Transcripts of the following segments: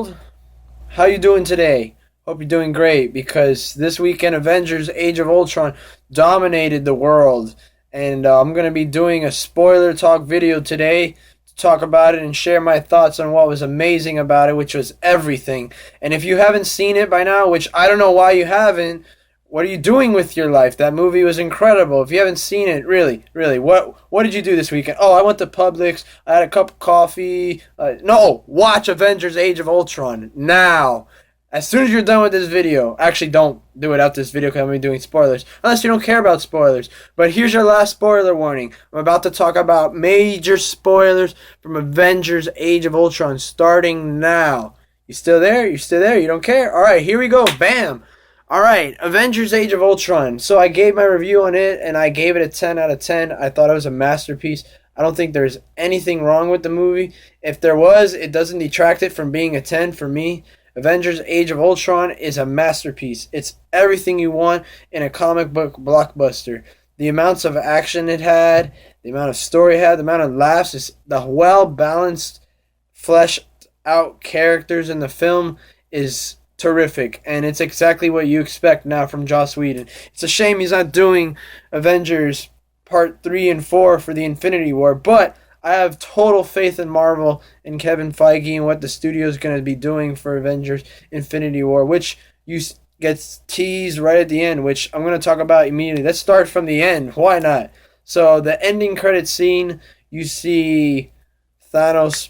world. How you doing today? Hope you're doing great because this weekend Avengers Age of Ultron dominated the world. And I'm going to be doing a spoiler talk video today to talk about it and share my thoughts on what was amazing about it, which was everything. And if you haven't seen it by now, which I don't know why you haven't, what are you doing with your life? That movie was incredible. If you haven't seen it, really, what did you do this weekend? Oh, I went to Publix. I had a cup of coffee. No, watch Avengers: Age of Ultron now. As soon as you're done with this video, actually don't do it out this video because I'm going to be doing spoilers. Unless you don't care about spoilers. But here's your last spoiler warning. I'm about to talk about major spoilers from Avengers: Age of Ultron starting now. You still there? You still there? You don't care? Alright, here we go. Bam! Alright, Avengers Age of Ultron. So I gave my review on it, and I gave it a 10 out of 10. I thought it was a masterpiece. I don't think there's anything wrong with the movie. If there was, it doesn't detract it from being a 10 for me. Avengers Age of Ultron is a masterpiece. It's everything you want in a comic book blockbuster. The amounts of action it had, the amount of story it had, the amount of laughs, the well-balanced, fleshed-out characters in the film is terrific, and it's exactly what you expect now from Joss Whedon. It's a shame he's not doing Avengers Part 3 and 4 for the Infinity War, but I have total faith in Marvel and Kevin Feige and what the studio is going to be doing for Avengers Infinity War, which gets teased right at the end, which I'm going to talk about immediately. Let's start from the end. Why not? So the ending credit scene, you see Thanos.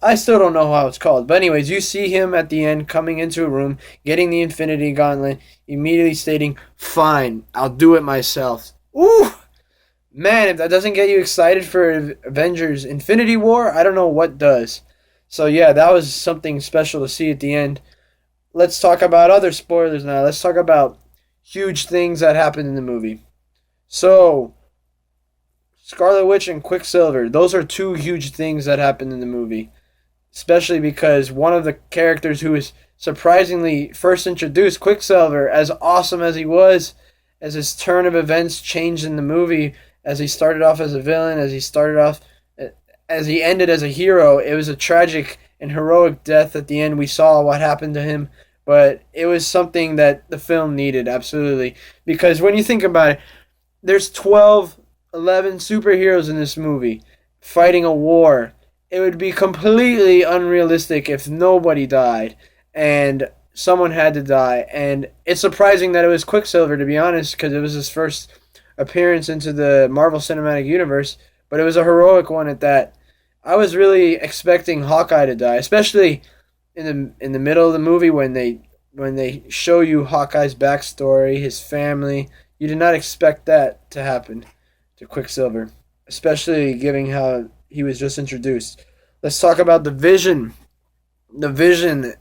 I still don't know how it's called. But anyways, you see him at the end coming into a room, getting the Infinity Gauntlet, immediately stating, "Fine, I'll do it myself." Ooh! Man, if that doesn't get you excited for Avengers Infinity War, I don't know what does. So yeah, that was something special to see at the end. Let's talk about other spoilers now. Let's talk about huge things that happened in the movie. So, Scarlet Witch and Quicksilver, those are two huge things that happened in the movie. Especially because one of the characters who was surprisingly first introduced, Quicksilver, as awesome as he was, as his turn of events changed in the movie, as he started off as a villain, as he ended as a hero. It was a tragic and heroic death at the end. We saw what happened to him, but it was something that the film needed, absolutely. Because when you think about it, there's 11 superheroes in this movie fighting a war. It would be completely unrealistic if nobody died and someone had to die. And it's surprising that it was Quicksilver, to be honest, because it was his first appearance into the Marvel Cinematic Universe, but it was a heroic one at that. I was really expecting Hawkeye to die, especially in the middle of the movie when they show you Hawkeye's backstory, his family. You did not expect that to happen to Quicksilver, especially given how he was just introduced. Let's talk about the Vision. The Vision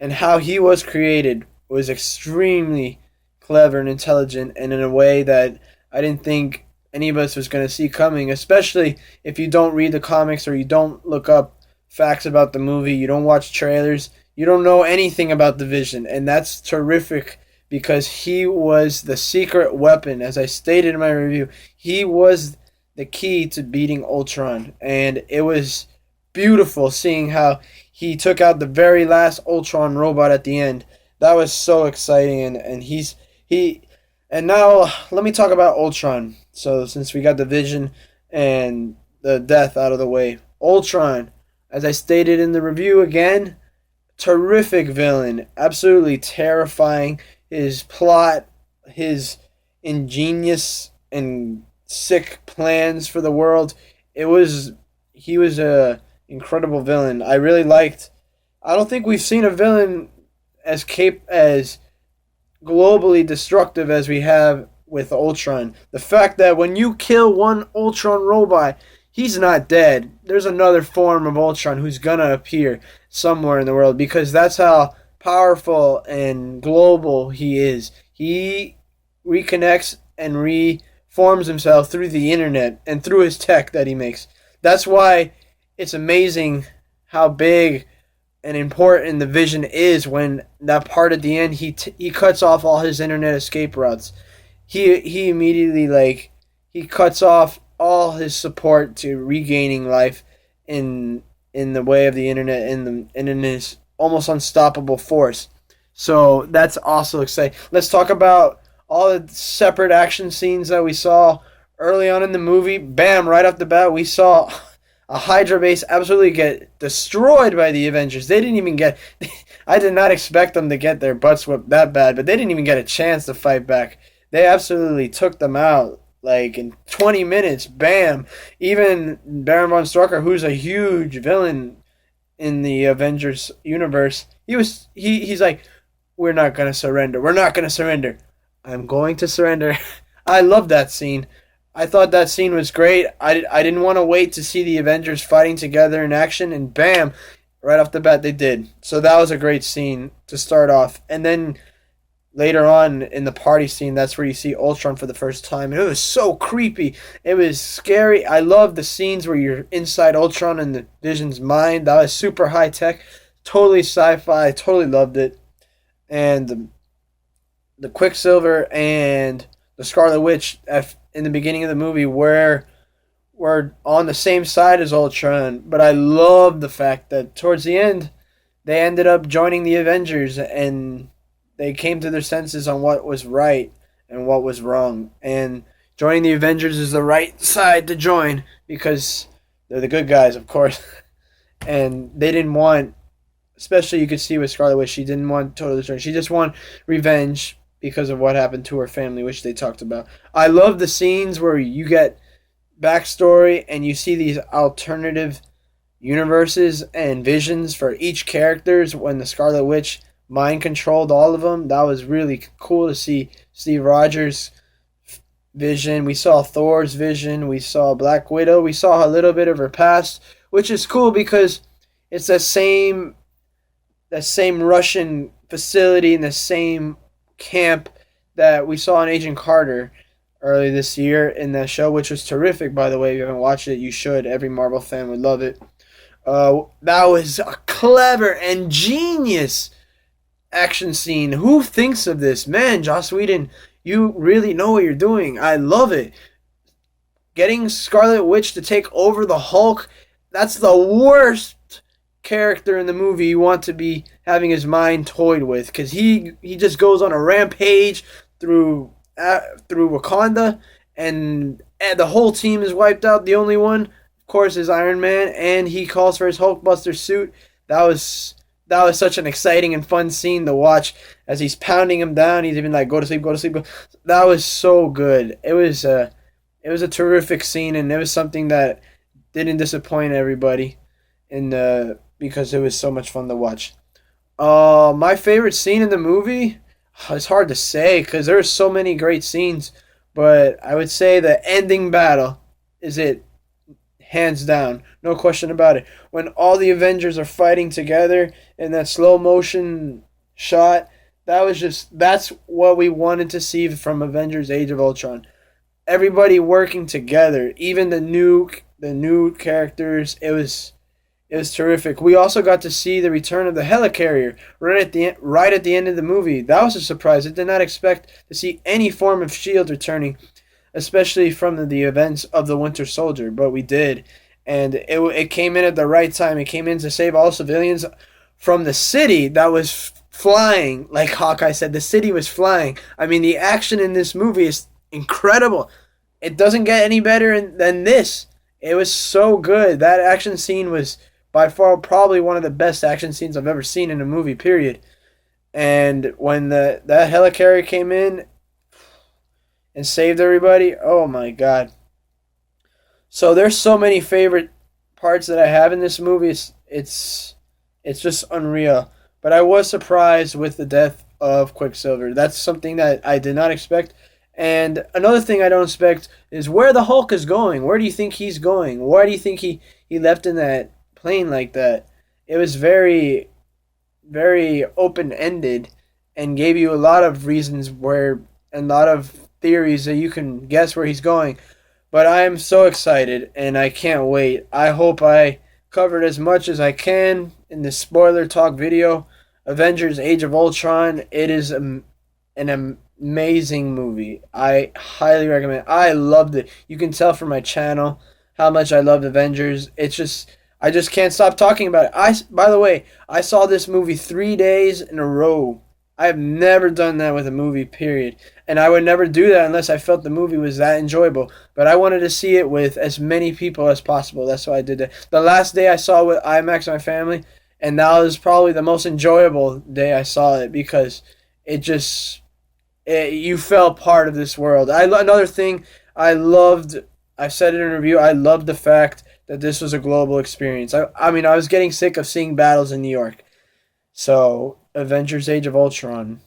and how he was created was extremely clever and intelligent, and in a way that I didn't think any of us was going to see coming, especially if you don't read the comics or you don't look up facts about the movie, you don't watch trailers, you don't know anything about the Vision, and that's terrific because he was the secret weapon. As I stated in my review, he was the key to beating Ultron, and it was beautiful seeing how he took out the very last Ultron robot at the end. That was so exciting, and now let me talk about Ultron. So since we got the Vision and the death out of the way, Ultron, as I stated in the review again, terrific villain, absolutely terrifying. His plot, his ingenious and sick plans for the world, he was a incredible villain. I don't think we've seen a villain as globally destructive as we have with Ultron. The fact that when you kill one Ultron robot, he's not dead. There's another form of Ultron who's gonna appear somewhere in the world because that's how powerful and global he is. He reconnects and reforms himself through the internet and through his tech that he makes. That's why it's amazing how big and important the Vision is when that part at the end he cuts off all his internet escape routes. He immediately he cuts off all his support to regaining life in the way of the internet and in his almost unstoppable force. So that's also exciting. Let's talk about all the separate action scenes that we saw early on in the movie. Bam! Right off the bat, we saw a Hydra base absolutely get destroyed by the Avengers. They didn't even get. I did not expect them to get their butts whipped that bad, but they didn't even get a chance to fight back. They absolutely took them out. Like in 20 minutes, bam! Even Baron von Strucker, who's a huge villain in the Avengers universe, he's like, we're not gonna surrender. We're not gonna surrender. I'm going to surrender. I love that scene. I thought that scene was great. I didn't want to wait to see the Avengers fighting together in action, and bam, right off the bat they did. So that was a great scene to start off. And then later on in the party scene, that's where you see Ultron for the first time. And it was so creepy. It was scary. I love the scenes where you're inside Ultron and the Vision's mind. That was super high tech. Totally sci-fi. I totally loved it. And the Quicksilver and the Scarlet Witch in the beginning of the movie were on the same side as Ultron. But I love the fact that towards the end, they ended up joining the Avengers and they came to their senses on what was right and what was wrong. And joining the Avengers is the right side to join because they're the good guys, of course. And they didn't want, especially you could see with Scarlet Witch, she didn't want total destruction. She just wanted revenge because of what happened to her family, which they talked about. I love the scenes where you get backstory and you see these alternative universes and visions for each characters when the Scarlet Witch mind controlled all of them. That was really cool to see Steve Rogers' vision. We saw Thor's vision. We saw Black Widow. We saw a little bit of her past, which is cool because it's that same Russian facility and the same camp that we saw in Agent Carter early this year in that show, which was terrific, by the way. If you haven't watched it, you should. Every Marvel fan would love it. That was a clever and genius action scene. Who thinks of this? Man, Joss Whedon, you really know what you're doing. I love it. Getting Scarlet Witch to take over the Hulk, that's the worst character in the movie you want to be having his mind toyed with, because he just goes on a rampage through Wakanda, and the whole team is wiped out. The only one, of course, is Iron Man, and he calls for his Hulkbuster suit. That was such an exciting and fun scene to watch as he's pounding him down. He's even like, go to sleep, go to sleep. That was so good. It was a terrific scene, and it was something that didn't disappoint everybody because it was so much fun to watch. My favorite scene in the movie, it's hard to say because there's so many great scenes, but I would say the ending battle is it, hands down, no question about it. When all the Avengers are fighting together in that slow motion shot, that's what we wanted to see from Avengers Age of Ultron. Everybody working together, even the new characters. It was terrific. We also got to see the return of the helicarrier right at the end of the movie. That was a surprise. I did not expect to see any form of S.H.I.E.L.D. returning, especially from the events of the Winter Soldier, but we did. And it came in at the right time. It came in to save all civilians from the city that was flying. Like Hawkeye said, the city was flying. I mean, the action in this movie is incredible. It doesn't get any better than this. It was so good. That action scene was by far probably one of the best action scenes I've ever seen in a movie, period. And when that helicarrier came in and saved everybody, oh my God. So there's so many favorite parts that I have in this movie. It's just unreal. But I was surprised with the death of Quicksilver. That's something that I did not expect. And another thing I don't expect is where the Hulk is going. Where do you think he's going? Why do you think he left in that plane like that? It was very, very open-ended and gave you a lot of reasons and a lot of theories that you can guess where he's going. But I am so excited and I can't wait. I hope I covered as much as I can in this spoiler talk video. Avengers Age of Ultron. It is an amazing movie. I highly recommend it. I loved it. You can tell from my channel how much I loved Avengers. It's just, I just can't stop talking about it. By the way, I saw this movie 3 days in a row. I have never done that with a movie, period. And I would never do that unless I felt the movie was that enjoyable. But I wanted to see it with as many people as possible. That's why I did that. The last day I saw it with IMAX my family, and that was probably the most enjoyable day I saw it because it just you felt part of this world. Another thing I loved. I said it in a review. I loved the fact that this was a global experience. I mean, I was getting sick of seeing battles in New York. So, Avengers: Age of Ultron.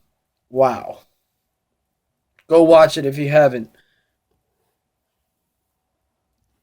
Wow. Go watch it if you haven't.